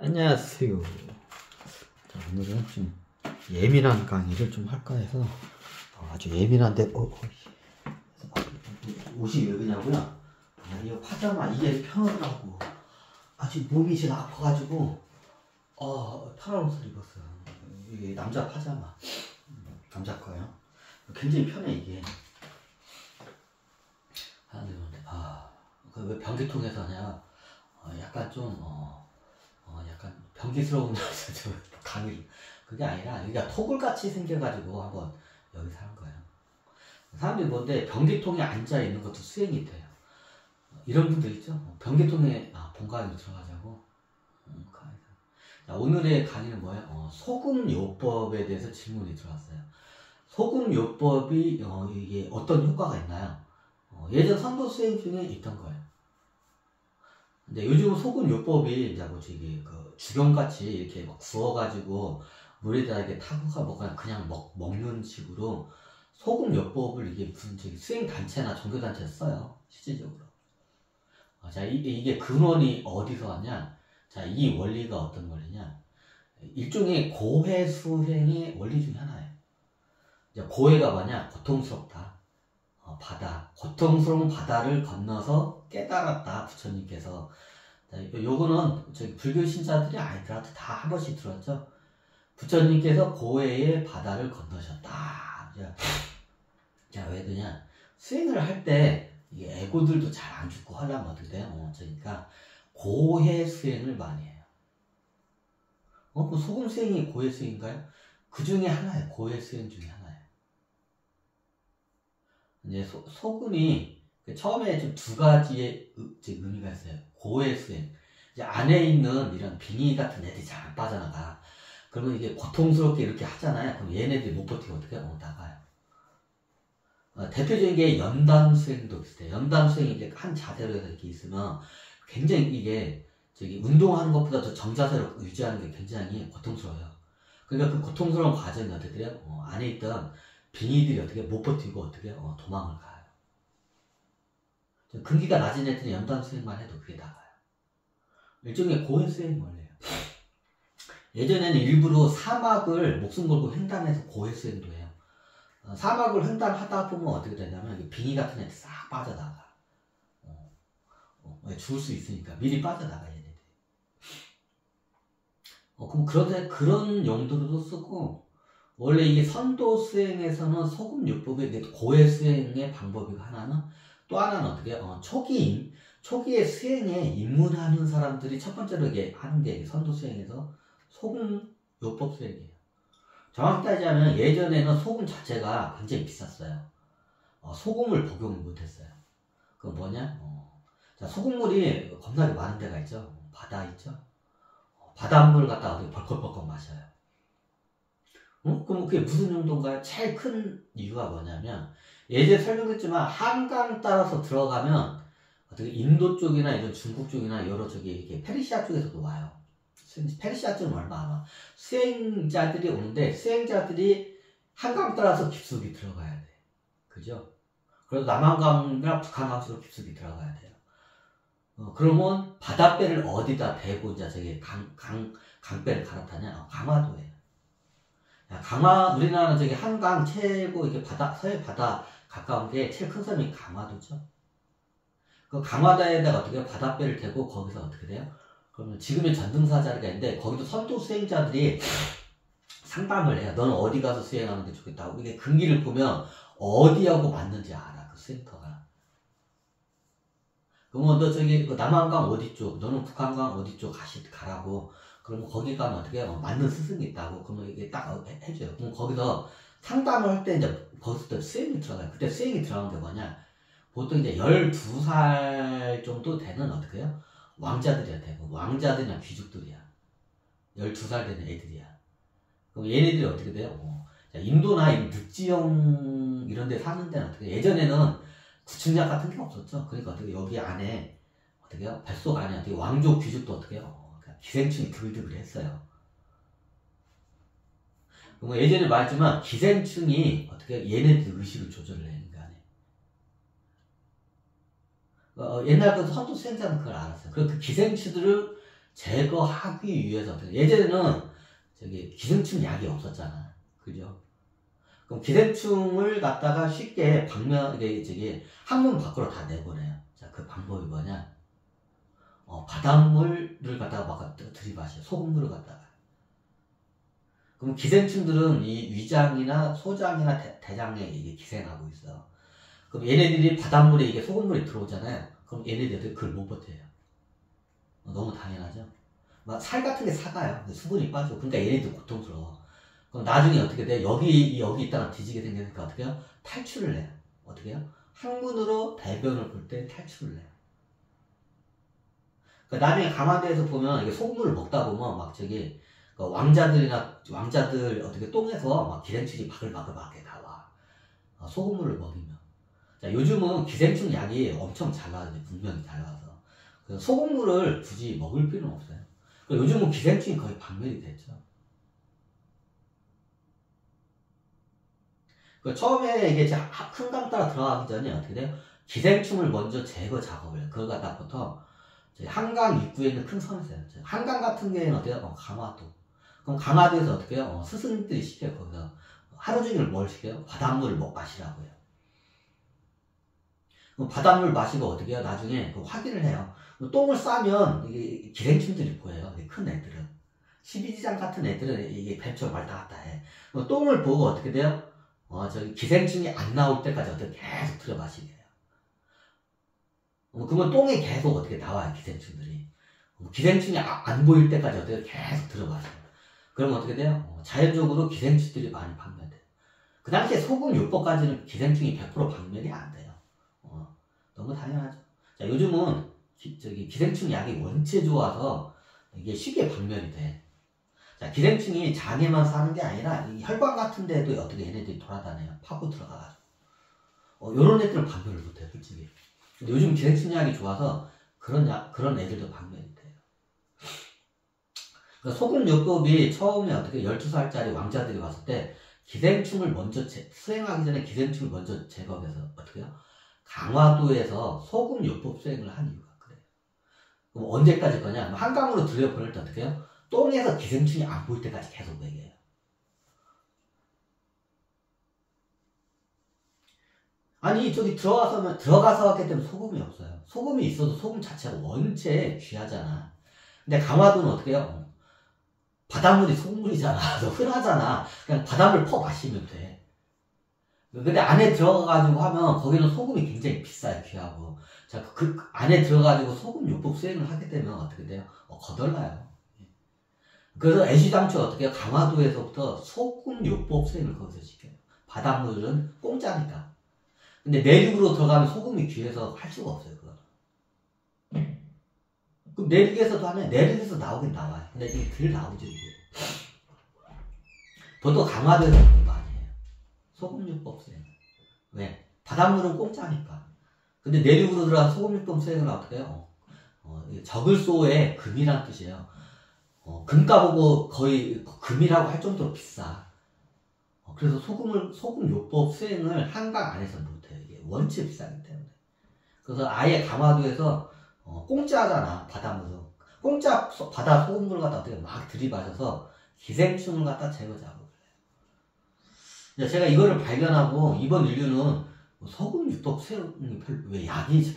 안녕하세요. 자, 오늘은 좀 예민한 강의를 좀 할까 해서 아주 예민한데 옷이 왜 그러냐고요? 이거 파자마 이게 편하더라고. 아주 몸이 지금 아파가지고 편한 옷을 입었어요. 이게 남자 파자마, 남자 거예요. 굉장히 편해 이게. 왜 변기통에서 하냐? 약간 좀 약간 변기스러운 강의를 그게 아니라 여기가 토굴같이 생겨가지고 한번 여기서 한 거예요. 사람들이 뭔데 변기통에 앉아 있는 것도 수행이 돼요. 이런 분들 있죠? 변기통에 본강의로 들어가자고. 자, 오늘의 강의는 뭐예요? 소금요법에 대해서 질문이 들어왔어요. 소금요법이 이게 어떤 효과가 있나요? 예전 선도 수행 중에 있던 거예요. 근데 요즘 소금요법이 이제 그 주경같이 이렇게 막 구워가지고 물에다 이렇게 타고가 먹거나 그냥 먹는 식으로 소금요법을 이게 무슨 수행단체나 종교단체에서 써요. 실질적으로. 자, 이게 근원이 어디서 왔냐? 자, 이 원리가 어떤 원리냐? 일종의 고해 수행의 원리 중에 하나예요. 이제 고해가 뭐냐? 고통스럽다. 고통스러운 바다를 건너서 깨달았다. 부처님께서. 요거는 불교 신자들이 아니더라도 다 한 번씩 들었죠. 부처님께서 고해의 바다를 건너셨다. 자, 왜 그러냐? 수행을 할 때 이게 애고들도 잘 안 죽고 하려면 어떻게 돼요? 그러니까 고해 수행을 많이 해요. 그 소금 수행이 고해 수행인가요? 그 중에 하나예요. 고해 수행 중에 하나예요. 이제 소금이 처음에 좀 두 가지의 의미가 있어요. 고해 수행. 이제 안에 있는 이런 비니 같은 애들이 잘 안 빠져나가. 그러면 이게 고통스럽게 이렇게 하잖아요. 그럼 얘네들이 못 버티고 어떻게 나가요. 대표적인 게 연담 수행도 비슷해요. 연담 수행이 이제 한 자세로 해서 이렇게 있으면 굉장히 이게 운동하는 것보다 더 정자세로 유지하는 게 굉장히 고통스러워요. 그러니까 그 고통스러운 과정이 어떻게 돼요? 안에 있던 빙의들이 어떻게 못 버티고 어떻게 도망을 가요. 근기가 낮은 애들은 연단 수행만 해도 그게 나가요. 일종의 고해 수행 원리예요. 예전에는 일부러 사막을 목숨 걸고 횡단해서 고해 수행도 해요. 사막을 횡단하다 보면 어떻게 되냐면 빙의 같은 애들 싹 빠져나가. 죽을 수 있으니까 미리 빠져나가 얘네들이. 그럼 그런 용도로도 쓰고. 원래 이게 선도 수행에서는 소금요법의 고해 수행의 방법이 하나는 또 하나는 어떻게 초기의 수행에 입문하는 사람들이 첫 번째로 하는 게 선도 수행에서 소금요법 수행이에요. 정확히 따지자면 예전에는 소금 자체가 굉장히 비쌌어요. 소금을 복용을 못했어요. 그건 뭐냐? 자, 소금물이 겁나게 많은 데가 있죠. 바다 있죠. 바닷물 갖다가 벌컥벌컥 마셔요. 그럼 그게 무슨 용도인가요? 제일 큰 이유가 뭐냐면 예전에 설명했지만 한강 따라서 들어가면 어떻게 인도 쪽이나 이런 중국 쪽이나 여러 이렇게 페르시아 쪽에서도 와요. 페르시아 쪽은 얼마 안 와. 수행자들이 오는데 수행자들이 한강 따라서 깊숙이 들어가야 돼. 그죠? 그래서 남한강이나 북한강 쪽으로 깊숙이 들어가야 돼요. 그러면 바닷배를 어디다 대고 이제 강배를 갈아타냐? 강화도에. 우리나라는 한강 최고 서해 바다 가까운 게 제일 큰 섬이 강화도죠. 그 강화도에다가 어떻게 바닷배를 대고 거기서 어떻게 돼요? 그러면 지금의 전등사 자리가 있는데 거기도 선도 수행자들이 상담을 해요. 너는 어디 가서 수행하는 게 좋겠다고. 이게 근기를 보면 어디하고 맞는지 알아. 그 센터가. 그러면 너 그 남한강 어디 쪽, 너는 북한강 어디 쪽 가라고. 그러면 거기 가면 어떻게 맞는 스승이 있다고. 그러면 이게 딱 해줘요. 그럼 거기서 상담을 할 때 이제 거기서 수행이 들어가요. 그때 수행이 들어간 게 뭐냐? 보통 이제 12살 정도 되는 어떻게 해요? 왕자들이야 되고. 왕자들이나 귀족들이야. 12살 되는 애들이야. 그럼 얘네들이 어떻게 돼요? 인도나 이 늑지형 이런 데 사는 데는 어떻게 해요? 예전에는 구충약 같은 게 없었죠. 그러니까 어떻게 여기 안에 어떻게 해요? 뱃속 안에 어떻게 왕족 귀족도 어떻게 해요? 기생충이 드글드글 했어요. 예전에 말했지만 기생충이 어떻게 얘네들 의식을 조절을 해. 옛날 그 선도 수행자는 그걸 알았어요. 그래서 그 기생충들을 제거하기 위해서 예전에는 저기 기생충 약이 없었잖아. 그죠? 그럼 기생충을 갖다가 쉽게 저기 항문 밖으로 다 내보내요. 자, 그 방법이 뭐냐? 바닷물을 갖다가 막 들이마셔. 소금물을 갖다가. 그럼 기생충들은 이 위장이나 소장이나 대장에 이게 기생하고 있어. 그럼 얘네들이 바닷물에 이게 소금물이 들어오잖아요. 그럼 얘네들이 그걸 못 버텨요. 너무 당연하죠? 막 살 같은 게 사가요. 수분이 빠져. 그러니까 얘네들 고통스러워. 그럼 나중에 어떻게 돼? 여기 있다가 뒤지게 생기니까 어떻게 해요? 탈출을 해요. 어떻게 해요? 항문으로 대변을 볼 때 탈출을 해요. 그러니까 나중에 강화도에서 보면 이게 소금물을 먹다 보면 막 저기 왕자들 어떻게 똥에서 막 기생충이 바글바글하게 나와. 소금물을 먹이면. 자, 요즘은 기생충 약이 엄청 잘 나와요. 분명히 잘 나와서. 그래서 소금물을 굳이 먹을 필요는 없어요. 요즘은 기생충이 거의 박멸이 됐죠. 처음에 이게 큰 강 따라 들어가기 전에 어떻게 돼요? 기생충을 먼저 제거 작업을 해요. 그걸 갖다부터 한강 입구에 있는 큰 섬이 있어요. 한강 같은 경우에는 어때요? 강화도. 그럼 강화도에서 어떻게 해요? 스승님들이 시켜요. 거기서 하루 종일 뭘 시켜요? 바닷물을 마시라고 해요. 그럼 바닷물 마시고 어떻게 해요? 나중에 확인을 해요. 똥을 싸면 이게 기생충들이 보여요. 큰 애들은. 12지장 같은 애들은 이게 뱀처럼 왔다 갔다 해. 똥을 보고 어떻게 돼요? 저기 기생충이 안 나올 때까지 어떻게 계속 들여 마시게 해요. 그러면 똥에 계속 어떻게 나와요, 기생충들이. 기생충이 안 보일 때까지 어떻게 계속 들여 마셔요. 그러면 어떻게 돼요? 자연적으로 기생충들이 많이 박멸돼요. 그 당시에 소금요법까지는 기생충이 100% 박멸이 안 돼요. 너무 당연하죠. 자, 요즘은 기생충 약이 원체 좋아서 이게 쉽게 박멸이 돼. 자, 기생충이 장에만 사는 게 아니라 이 혈관 같은 데도 어떻게 얘네들이 돌아다녀요. 파고 들어가가지고. 요런 애들은 박멸을 못해요, 솔직히. 근데 요즘 기생충 약이 좋아서 그런 애들도 박멸이 돼요. 그러니까 소금요법이 처음에 어떻게 12살짜리 왕자들이 왔을 때 기생충을 먼저 수행하기 전에 기생충을 먼저 제거해서 어떻게 해요? 강화도에서 소금요법 수행을 한 이유가 그래요. 그럼 언제까지 거냐? 한강으로 들여보낼 때 어떻게 해요? 똥에서 기생충이 안 보일 때까지 계속 먹여요. 아니 저기 들어가서 하기 때문에 소금이 없어요. 소금이 있어도 소금 자체가 원체 귀하잖아. 근데 강화도는 어떻게 해요? 바닷물이 소금물이잖아. 흔하잖아. 그냥 바닷물 퍼 마시면 돼. 근데 안에 들어가가지고 하면 거기는 소금이 굉장히 비싸요. 귀하고. 자, 그 안에 들어가가지고 소금 요법 수행을 하게 되면 어떻게 돼요? 거덜나요. 그래서 애시당초 어떻게 해요? 강화도에서부터 소금 요법 수행을 거기서 시켜요. 바닷물은 공짜니까. 근데 내륙으로 들어가면 소금이 귀해서 할 수가 없어요. 그거. 그럼 내륙에서도 하면 내륙에서 나오긴 나와요. 근데 이게 덜 나오죠. 이게. 보통 강화도에서 그런 거 아니에요. 소금요법 수행. 왜? 바닷물은 공짜니까. 근데 내륙으로 들어가서 소금요법 수행을 어떻게 해요? 적을소에 금이란 뜻이에요. 금가보고 거의 금이라고 할 정도로 비싸. 그래서 소금요법 수행을 한강 안에서 못해요. 이게 원체 비싸기 때문에. 그래서 아예 강화도에서 공짜잖아, 바닷물은. 공짜 바다 소금물 갖다 어떻게 막 들이마셔서 기생충을 갖다 제거 작업을 해요. 제가 이거를 발견하고 이번 인류는 소금요법 수행이 왜 약이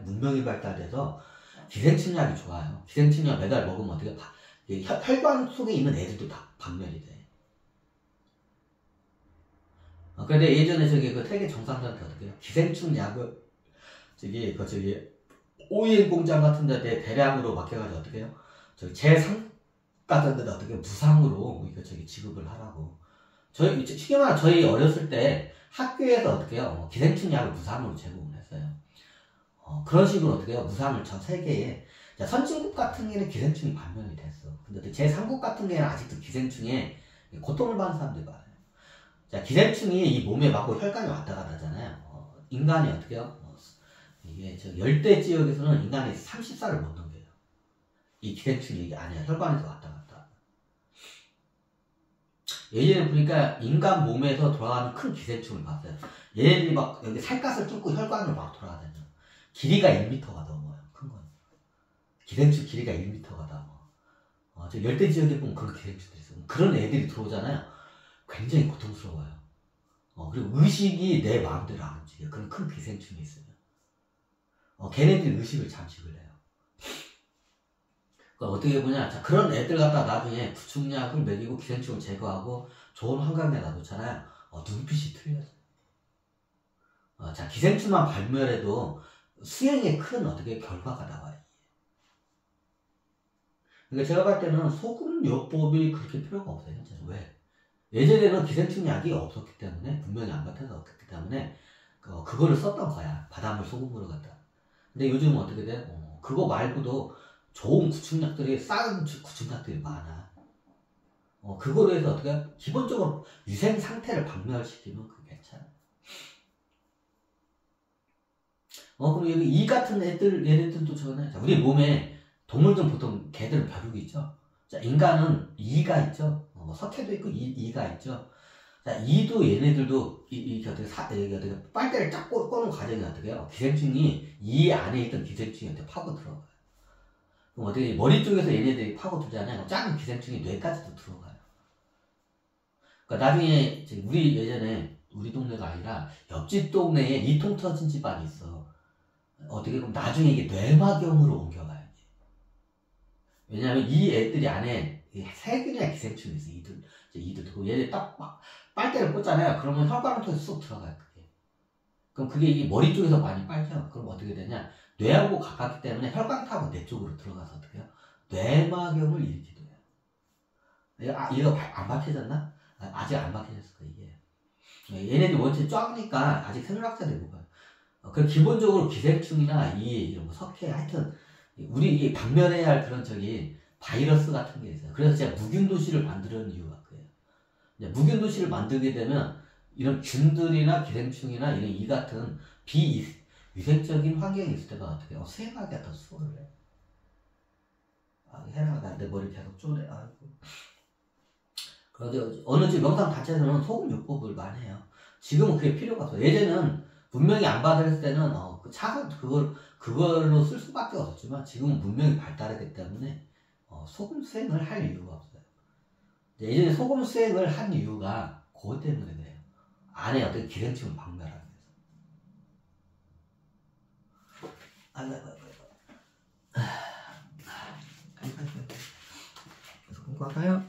문명이 발달돼서 기생충약이 좋아요. 기생충약 매달 먹으면 어떻게 혈관 속에 있는 애들도 다 박멸이 돼. 근데 예전에 그 세계 정상들한테 어떻게 해요? 기생충 약을 OEM 공장 같은 데 대량으로 맡겨가지고 어떻게 해요? 제3 같은 데다 어떻게 무상으로 지급을 하라고. 쉽게 말하면 저희 어렸을 때 학교에서 어떻게 해요? 기생충 약을 무상으로 제공을 했어요. 그런 식으로 어떻게 해요? 무상을 전 세계에. 자, 선진국 같은 경우에는 기생충이 반면이 됐어. 근데 제3국 같은 경우에는 아직도 기생충에 고통을 받는 사람들이 많아요. 자, 기생충이 이 몸에 맞고 혈관이 왔다 갔다 하잖아요. 인간이 어떻게 해요? 이게 열대 지역에서는 인간이 30살을 못 넘겨요. 이 기생충이 아니야. 혈관에서 왔다 갔다. 예전에 보니까 인간 몸에서 돌아가는 큰 기생충을 봤어요. 얘네들이 막 여기 살갗을 뚫고 혈관을 막 돌아다녀요. 길이가 1m가 넘어요. 큰 건. 기생충 길이가 1m가 넘어. 저 열대 지역에 보면 그런 기생충들이 있어요. 그런 애들이 들어오잖아요. 굉장히 고통스러워요. 그리고 의식이 내 마음대로 안 움직여요. 그런 큰 기생충이 있으면. 걔네들이 의식을 잠식을 해요. 그러니까 어떻게 보냐. 자, 그런 애들 갖다 나중에 구충약을 먹이고 기생충을 제거하고 좋은 환경에 놔두잖아요. 눈빛이 틀려져요. 자, 기생충만 발멸해도 수행에 큰 어떻게 결과가 나와요. 그러니까 제가 봤을 때는 소금요법이 그렇게 필요가 없어요. 왜? 예전에는 기생충 약이 없었기 때문에, 분명히 안바탕이 없기 때문에 그거를 썼던 거야. 바닷물 소금으로 갖다. 근데 요즘은 어떻게 돼? 그거 말고도 좋은 구충약들이, 싼 구충약들이 많아. 그거로 해서 어떻게 기본적으로 위생 상태를 박멸시키면 그게 괜찮아. 그럼 여기 이 같은 애들, 얘네들도 저거네. 자, 우리 몸에 동물들은 보통 개들은 벼룩이 있죠. 자, 인간은 이가 있죠. 석회도 있고 이가 있죠. 자, 이도 얘네들도 이게 어떻게 빨대를 쫙 꼬는 과정이 어떻게 해요? 기생충이 이 안에 있던 기생충이 어떻게 파고 들어가요. 그럼 어떻게 머리 쪽에서 얘네들이 파고 들잖아요. 작은 기생충이 뇌까지도 들어가요. 그러니까 나중에 우리 예전에 우리 동네가 아니라 옆집 동네에 이통 터진 집안이 있어. 어떻게 보면 나중에 이게 뇌막염으로 옮겨가야지. 왜냐하면 이 애들이 안에 세균이나 기생충이 있어. 이들도 얘네 딱 막 빨대를 꽂잖아요. 그러면 혈관을 통해서 쏙 들어가요. 그게. 그럼 그게 이 머리 쪽에서 많이 빨죠. 그럼 어떻게 되냐? 뇌하고 가깝기 때문에 혈관 타고 뇌 쪽으로 들어가서 어떻게 해요? 뇌막염을 일으키게 돼요. 이거 안 박혀졌나? 아직 안 박혀졌을 거예요. 이게. 얘네들 원체 쫙니까 아직 생물학자들이 못 봐요. 그 기본적으로 기생충이나 이런 뭐 석회 하여튼 우리 박멸해야 할 그런 바이러스 같은 게 있어요. 그래서 제가 무균도시를 만드는 이유가 그래요. 무균도시를 만들게 되면 이런 균들이나 기생충이나 이런 이 같은 비위생적인 환경이 있을 때가 어떻게 수행하기가 더 수월해. 해나가 내 머리 계속 쪼래. 아이고. 그런데 어느 집 명상 단체에서는 소금요법을 많이 해요. 지금은 그게 필요가 없어. 예전에는 분명히 안 받았을 때는 그걸로 쓸 수밖에 없었지만 지금은 문명이 발달했기 때문에 소금 수행을 할 이유가 없어요. 예전에 소금 수행을 한 이유가 그것 때문에 그래요. 안에 어떤 기생충을 박멸하기 위해서. 아이고. 계속 공부할까요?